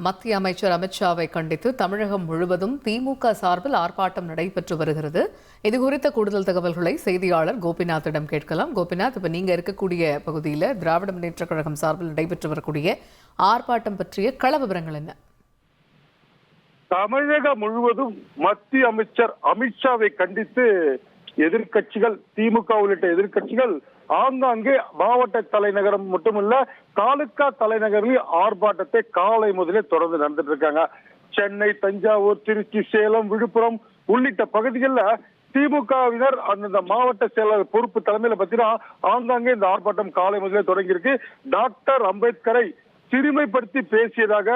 மத்திய அமைச்சர் அமித்ஷாவை கண்டித்து தமிழகம் முழுவதும் திமுக சார்பில் ஆர்ப்பாட்டம் நடைபெற்று வருகிறது. இதுகுறித்த கூடுதல் தகவல்களை செய்தியாளர் கோபிநாத்திடம் கேட்கலாம். கோபிநாத், இப்ப நீங்க இருக்கக்கூடிய பகுதியில் திராவிட முன்னேற்ற கழகம் சார்பில் நடைபெற்று வரக்கூடிய ஆர்ப்பாட்டம் பற்றிய கள விவரங்கள் என்ன? தமிழகம் முழுவதும் மத்திய அமைச்சர் அமித்ஷாவை கண்டித்து எதிர்கட்சிகள், திமுக உள்ளிட்ட எதிர்கட்சிகள் ஆங்காங்கே மாவட்ட தலைநகரம் மட்டுமல்ல தாலுகா தலைநகரில் ஆர்ப்பாட்டத்தை காலை முதலே தொடர்ந்து நடந்துட்டு இருக்காங்க. சென்னை, தஞ்சாவூர், திருச்சி, சேலம், விழுப்புரம் உள்ளிட்ட பகுதிகளில் திமுகவினர் அந்தந்த மாவட்ட செயலர் பொறுப்பு தலைமையில பார்த்தீங்கன்னா ஆங்காங்கே இந்த ஆர்ப்பாட்டம் காலை முதலே தொடங்கி இருக்கு. டாக்டர் அம்பேத்கரை சிறுமைப்படுத்தி பேசியதாக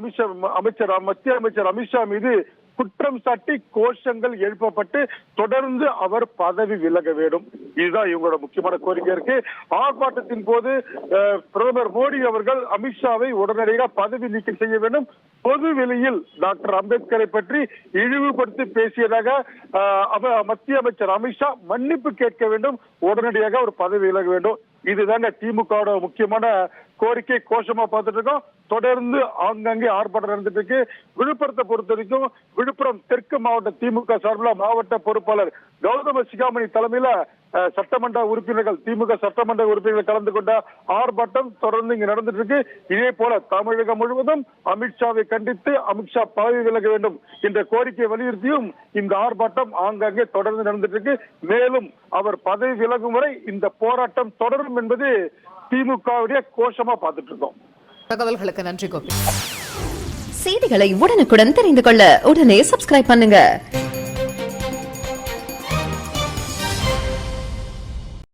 மத்திய அமைச்சர் அமித்ஷா மீது குற்றம் சாட்டி கோஷங்கள் எழுப்பப்பட்டு தொடர்ந்து அவர் பதவி விலக வேண்டும். இதுதான் இவங்களோட முக்கியமான கோரிக்கை இருக்கு. ஆர்ப்பாட்டத்தின் போது பிரதமர் மோடி அவர்கள் அமித்ஷாவை உடனடியாக பதவி நீக்கம் செய்ய வேண்டும். பொது வெளியில் டாக்டர் அம்பேத்கரை பற்றி இழிவுபடுத்தி பேசியதாக மத்திய அமைச்சர் அமித்ஷா மன்னிப்பு கேட்க வேண்டும். உடனடியாக அவர் பதவி விலக வேண்டும். இதுதாங்க திமுக முக்கியமான கோரிக்கை. கோஷமா பார்த்துட்டு இருக்கோம். தொடர்ந்து ஆங்காங்கே ஆர்ப்பாட்டம் நடந்துட்டு இருக்கு. விழுப்புரத்தை பொறுத்த வரைக்கும் விழுப்புரம் தெற்கு மாவட்ட திமுக சார்பில் மாவட்ட பொறுப்பாளர் கௌதம சிகாமணி தலைமையில சட்டமன்ற உறுப்பினர்கள், திமுக சட்டமன்ற உறுப்பினர்கள் கலந்து கொண்ட ஆர்ப்பாட்டம் தொடர்ந்து இங்க நடந்துட்டு இருக்கு. இதே போல தமிழகம் முழுவதும் அமித்ஷாவை கண்டித்து அமித்ஷா பதவி விலக வேண்டும் என்ற கோரிக்கை வலியுறுத்தியும் இந்த ஆர்ப்பாட்டம் ஆங்காங்கே தொடர்ந்து நடந்துட்டு இருக்கு. மேலும் அவர் பதவி விலகும் வரை இந்த போராட்டம் தொடரும் என்பது திமுகவுடைய கோஷமா பார்த்துட்டு இருக்கோம். தகவல்களுக்கு நன்றி கோபி. செய்திகளை உடனுக்குடன் தெரிந்து கொள்ள உடனே சப்ஸ்கிரைப் பண்ணுங்க.